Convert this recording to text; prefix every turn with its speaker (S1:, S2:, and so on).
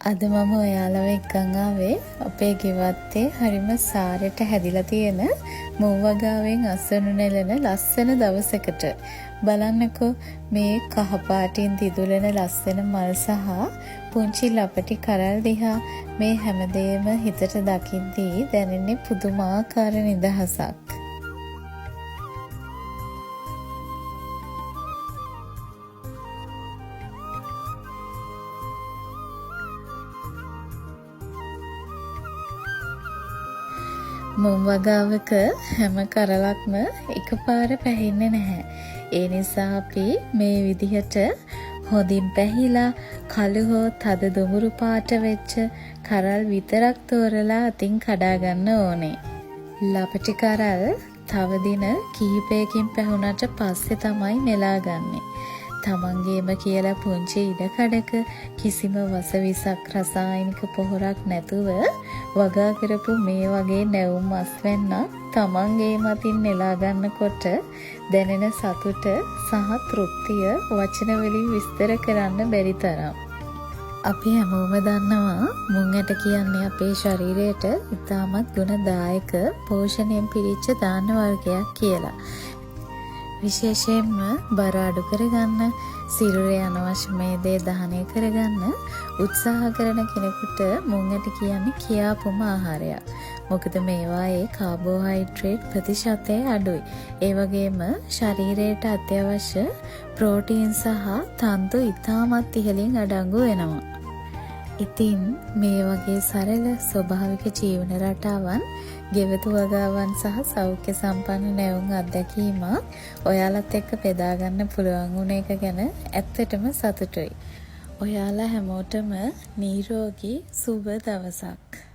S1: අද මම ඔයාලව එක්කන් ආවේ අපේ ගෙවත්තේ හරිම සාරයට හැදිලා තියෙන මුං වගාවෙන් අස්වනු නෙලන ලස්සන දවසකට. බලන්නකෝ මේ කහ පාටින් දිදුලන ලස්සන මල් සහ පුංචි ලපටි කරල් දිහා මේ හැමදේම හිතට දකිද්දී දැනෙන්නේ පුදුමාකාර නිදහසක්. මුං වගාවක හැම කරලක්ම එකපාර පැහින්නේ නැහැ. ඒ නිසා අපි මේ විදිහට හොඳින් පැහිලා කළු හෝ තද දුමුරු පාට වෙච්ච කරල් විතරක් තෝරලා අතින් කඩා ගන්න ඕනේ. ලපටි කරල් තව දින කිහිපයකින් පැහුණට පස්සේ තමයි නෙලාගන්නේ. තමන්ගේම කියලා පුංචි ඉඩකඩක කිසිම වසවිසක් රසායනික පොහොරක් නැතුව වගා කරපු මේ වගේ නැවුම් අස්වැන්නක් තමන්ගේ මතින් නෙලා ගන්නකොට දැනෙන සතුට සහ තෘප්තිය වචන වලින් විස්තර කරන්න බැරි තරම්. අපි හැමෝම දන්නවා මුං ඇට කියන්නේ අපේ ශරීරයට ඉතාමත් ගුණදායක පෝෂණයෙන් පිරිච්ච දාන වර්ගයක් කියලා. විශේෂයෙන්ම බර අඩු කරගන්න, සිරුරේ අනවශ්‍ය මේදේ දහනය කරගන්න උත්සාහ කරන කෙනෙකුට මුං ඇට කියන්නේ කියාපුම ආහාරයක්. මොකද මේවායේ කාබෝහයිඩ්‍රේට් ප්‍රතිශතය අඩුයි. ඒ වගේම ශරීරයට අත්‍යවශ්‍ය ප්‍රෝටීන් සහ තන්තු ඉතාමත් ඉහළින් අඩංගු වෙනවා. ඉතින් මේ වගේ සරල ස්වභාවික ජීවන රටාවන්, ගෙවතු වගාවන් සහ සෞඛ්‍ය සම්පන්න නැවුම් අත්දැකීමක් ඔයාලත් එක්ක බෙදා ගන්න පුළුවන් වුණ එක ගැන ඇත්තටම සතුටුයි. ඔයාලා හැමෝටම නිරෝගී සුබ දවසක්.